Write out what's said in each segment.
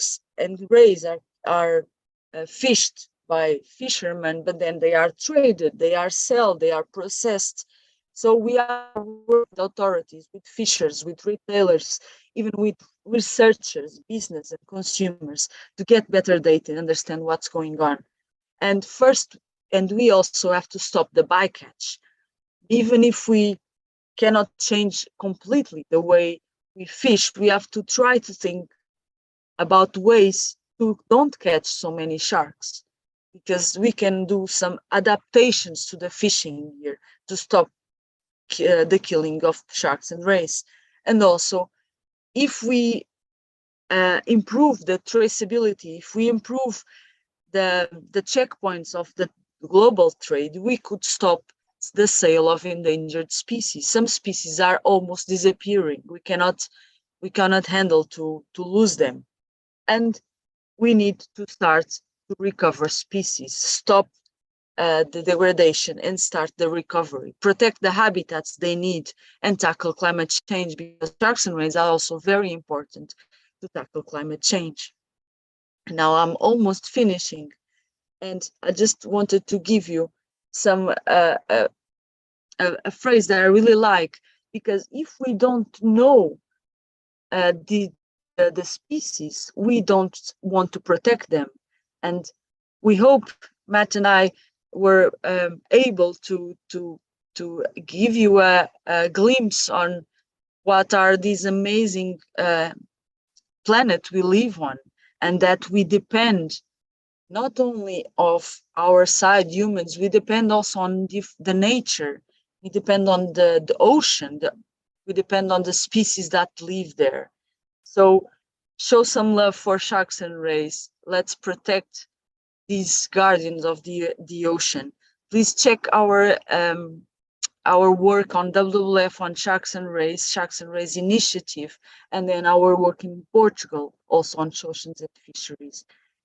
sharks and rays are fished by fishermen, but then they are traded, they are sold, they are processed. So we are working with authorities, with fishers, with retailers, even with researchers, business and consumers to get better data and understand what's going on. And we also have to stop the bycatch. Even if we cannot change completely the way we fish, we have to try to think about ways to don't catch so many sharks, because we can do some adaptations to the fishing gear to stop the killing of sharks and rays. And also, if we improve the traceability, if we improve the checkpoints of the global trade, we could stop the sale of endangered species. Some species are almost disappearing. We cannot handle to lose them. And we need to start to recover species, stop the degradation and start the recovery, protect the habitats they need, and tackle climate change, because sharks and rays are also very important to tackle climate change. Now I'm almost finishing, and I just wanted to give you some a phrase that I really like, because if we don't know the species, we don't want to protect them. And we hope Matt and I were able to give you a glimpse on what are these amazing planet we live on, and that we depend not only of our side humans, we depend also on the nature, we depend on the ocean, we depend on the species that live there. So show some love for sharks and rays. Let's protect these guardians of the ocean. Please check our work on WWF on Sharks and Rays initiative, and then our work in Portugal also on oceans and fisheries.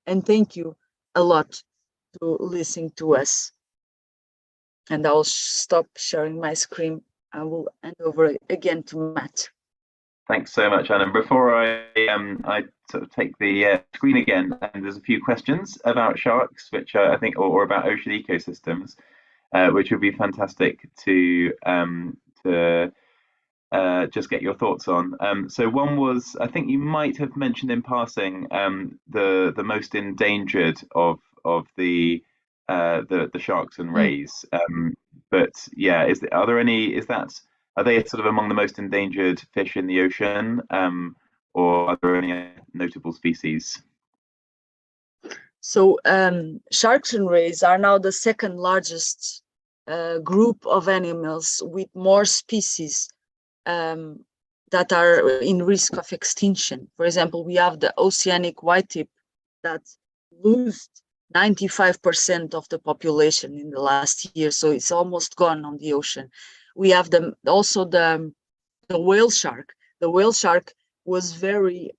And thank you a lot to listening to us. And I'll stop sharing my screen. I will hand over again to Matt. Thanks so much, Anna. Before I sort of take the screen again, and there's a few questions about sharks, which I think, or about ocean ecosystems, which would be fantastic to just get your thoughts on. So one was, I think you might have mentioned in passing, the most endangered of the sharks and rays. But yeah, are they sort of among the most endangered fish in the ocean, or are there any notable species? So sharks and rays are now the second largest group of animals, with more species that are in risk of extinction. For example, we have the oceanic whitetip that lost 95% of the population in the last year, so it's almost gone on the ocean. We have also the whale shark. The whale shark was very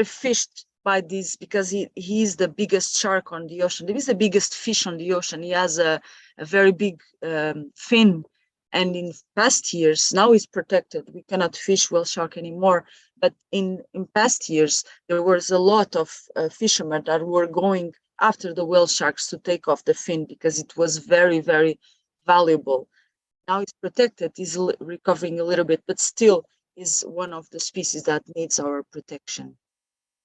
fished by this, because he's the biggest shark on the ocean. He's the biggest fish on the ocean. He has a very big fin, and in past years, now he's protected. We cannot fish whale shark anymore, but in past years there was a lot of fishermen that were going after the whale sharks to take off the fin, because it was very, very valuable. Now it's protected, is recovering a little bit, but still is one of the species that needs our protection.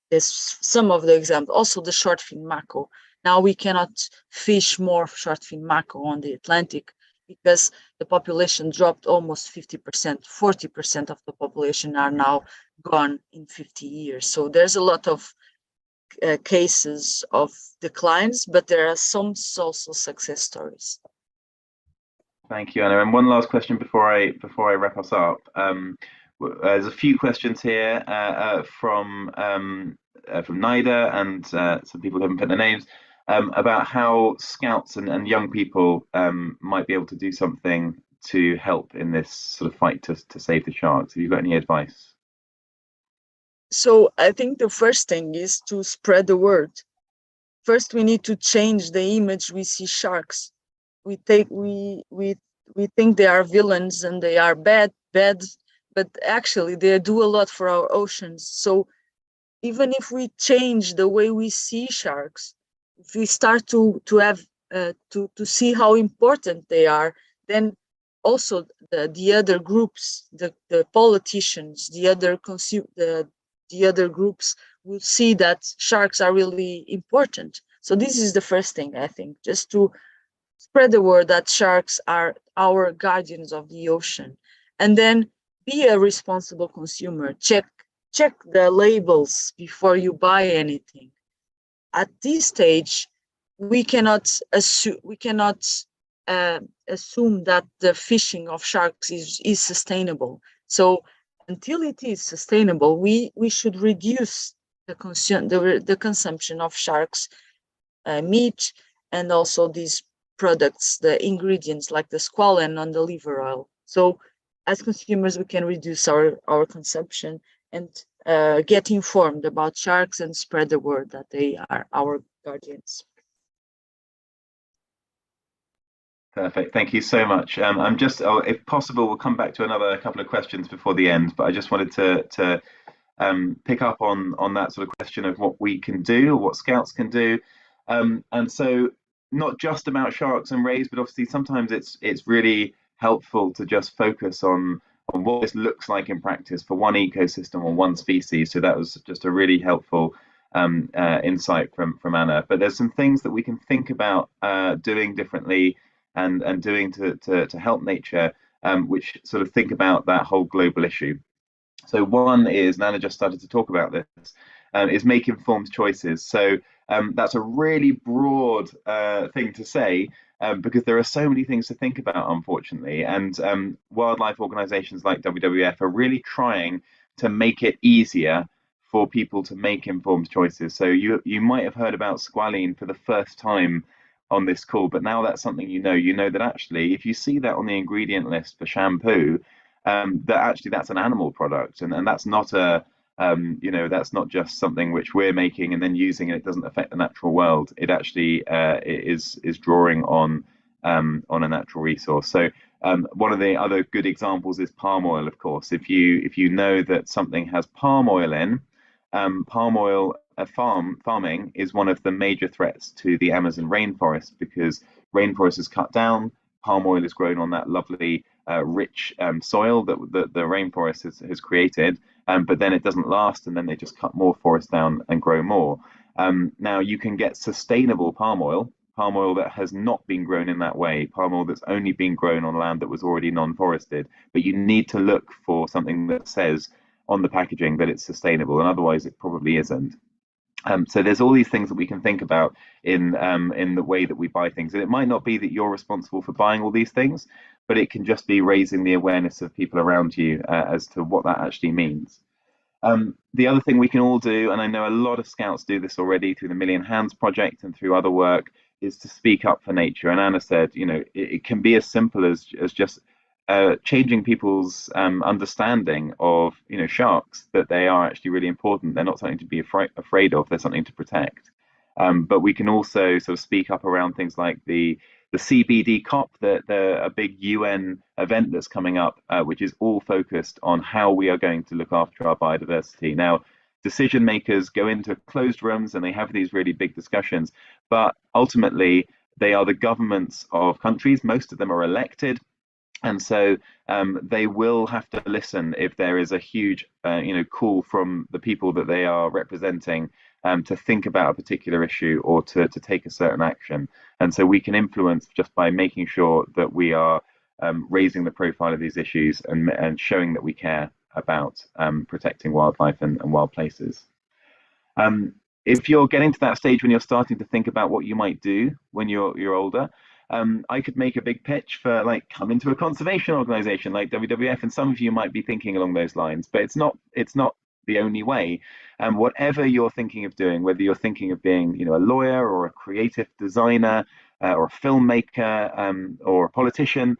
There's some of the examples. Also the short-fin mako. Now we cannot fish more short-fin mako on the Atlantic, because the population dropped almost 50%. 40% of the population are now gone in 50 years. So there's a lot of cases of declines, but there are some also success stories. Thank you, Anna. And one last question before I wrap us up. There's a few questions here from NIDA and some people who haven't put their names, about how scouts and young people might be able to do something to help in this sort of fight to save the sharks. Have you got any advice? So I think the first thing is to spread the word. First, we need to change the image we see sharks. We think they are villains and they are bad bad, but actually they do a lot for our oceans. So even if we change the way we see sharks, if we start to have to see how important they are, then also the other groups, the politicians, the other groups will see that sharks are really important. So this is the first thing, I think, just to spread the word that sharks are our guardians of the ocean. And then be a responsible consumer. Check the labels before you buy anything. At this stage, we cannot assume that the fishing of sharks is sustainable. So until it is sustainable, we should reduce the consumption of sharks meat, and also these products, the ingredients like the squalene on the liver oil. So as consumers, we can reduce our consumption and get informed about sharks and spread the word that they are our guardians. Perfect. Thank you so much. I'm just, if possible, we'll come back to another couple of questions before the end, but I just wanted to pick up on that sort of question of what we can do, or what Scouts can do, and so not just about sharks and rays, but obviously sometimes it's really helpful to just focus on what this looks like in practice for one ecosystem or one species. So that was just a really helpful insight from Anna. But there's some things that we can think about doing differently and doing to help nature, which sort of think about that whole global issue. So one is, Nana just started to talk about this, is make informed choices. So that's a really broad thing to say, because there are so many things to think about, unfortunately. And wildlife organizations like WWF are really trying to make it easier for people to make informed choices. So you might have heard about squalene for the first time on this call, but now that's something you know that actually, if you see that on the ingredient list for shampoo, that actually that's an animal product, and that's not that's not just something which we're making and then using, and it doesn't affect the natural world. It actually is drawing on a natural resource. So one of the other good examples is palm oil, of course. If you know that something has palm oil in, palm oil farming is one of the major threats to the Amazon rainforest, because rainforest is cut down, palm oil is grown on that lovely rich soil that the rainforest has created, but then it doesn't last, and then they just cut more forest down and grow more. Now you can get sustainable palm oil that has not been grown in that way, palm oil that's only been grown on land that was already non-forested, but you need to look for something that says on the packaging that it's sustainable, and otherwise it probably isn't. So there's all these things that we can think about in the way that we buy things, and it might not be that you're responsible for buying all these things, but it can just be raising the awareness of people around you as to what that actually means. The other thing we can all do, and I know a lot of Scouts do this already through the Million Hands Project and through other work, is to speak up for nature. And Anna said, it can be as simple as just changing people's understanding of sharks, that they are actually really important. They're not something to be afraid of. They're something to protect. But we can also sort of speak up around things like the CBD COP, a big UN event that's coming up, which is all focused on how we are going to look after our biodiversity. Now, decision makers go into closed rooms and they have these really big discussions, but ultimately they are the governments of countries. Most of them are elected. And so they will have to listen if there is a huge, call from the people that they are representing to think about a particular issue or to take a certain action. And so we can influence just by making sure that we are raising the profile of these issues and showing that we care about protecting wildlife and wild places. If you're getting to that stage when you're starting to think about what you might do when you're older, I could make a big pitch for come into a conservation organization like WWF, and some of you might be thinking along those lines, but it's not the only way. And whatever you're thinking of doing, whether you're thinking of being a lawyer or a creative designer or a filmmaker or a politician,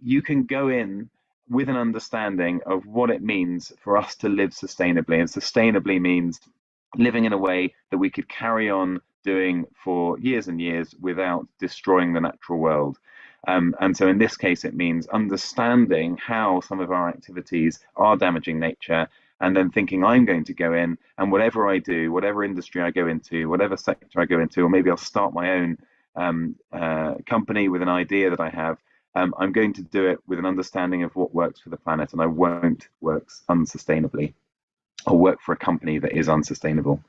you can go in with an understanding of what it means for us to live sustainably. And sustainably means living in a way that we could carry on doing for years and years without destroying the natural world. And so in this case, it means understanding how some of our activities are damaging nature, and then thinking, I'm going to go in, and whatever I do, whatever industry I go into, whatever sector I go into, or maybe I'll start my own company with an idea that I have, I'm going to do it with an understanding of what works for the planet, and I won't work unsustainably or work for a company that is unsustainable.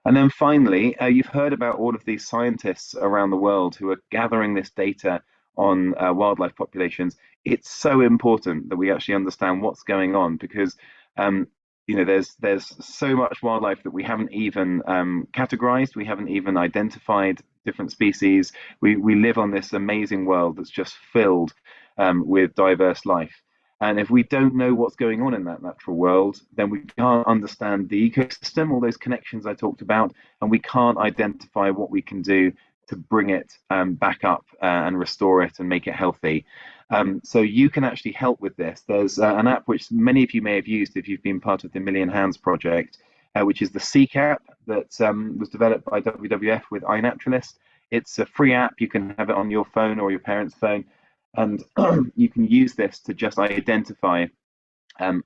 And then finally, you've heard about all of these scientists around the world who are gathering this data on wildlife populations. It's so important that we actually understand what's going on, because there's so much wildlife that we haven't even categorized, we haven't even identified different species. We live on this amazing world that's just filled with diverse life. And if we don't know what's going on in that natural world, then we can't understand the ecosystem, all those connections I talked about, and we can't identify what we can do to bring it back up and restore it and make it healthy. So you can actually help with this. There's an app which many of you may have used if you've been part of the Million Hands project, which is the Seek app that was developed by WWF with iNaturalist. It's a free app. You can have it on your phone or your parents' phone, and you can use this to just identify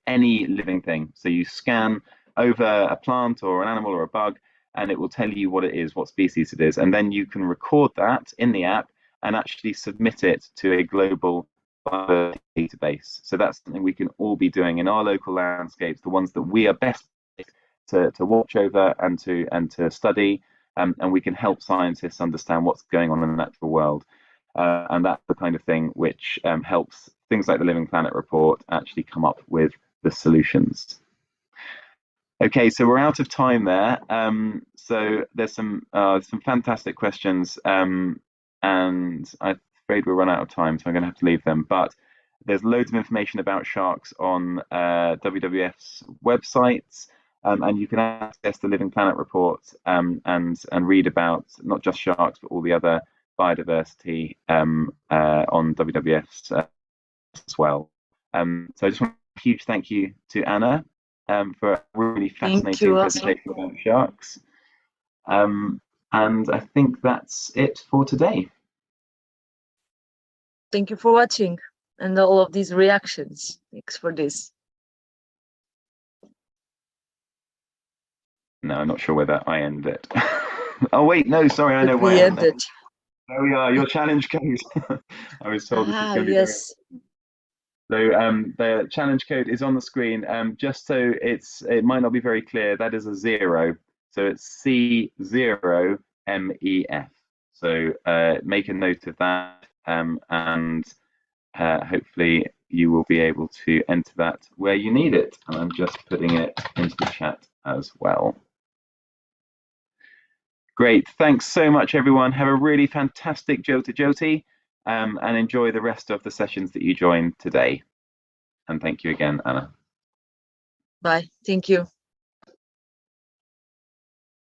any living thing. So you scan over a plant or an animal or a bug, and it will tell you what it is, what species it is, and then you can record that in the app and actually submit it to a global database. So that's something we can all be doing in our local landscapes, the ones that we are best to watch over and to study, and we can help scientists understand what's going on in the natural world. And that's the kind of thing which helps things like the Living Planet report actually come up with the solutions. Okay, so we're out of time there. So there's some fantastic questions, and I'm afraid we'll run out of time, so I'm going to have to leave them. But there's loads of information about sharks on WWF's websites, and you can access the Living Planet report and read about not just sharks but all the other biodiversity on WWF's as well. So I just want a huge thank you to Anna for a really fascinating presentation about sharks. And I think that's it for today. Thank you for watching and all of these reactions. Thanks for this. No, I'm not sure whether I end it. Oh wait, no, sorry, I know why I ended. There we are, your challenge code. I was told this is going to be yes. So the challenge code is on the screen. Just so it might not be very clear, that is a 0. So it's C0MEF. So make a note of that, and hopefully you will be able to enter that where you need it. And I'm just putting it into the chat as well. Great, thanks so much, everyone. Have a really fantastic JOTI, and enjoy the rest of the sessions that you joined today. And thank you again, Anna. Bye. Thank you.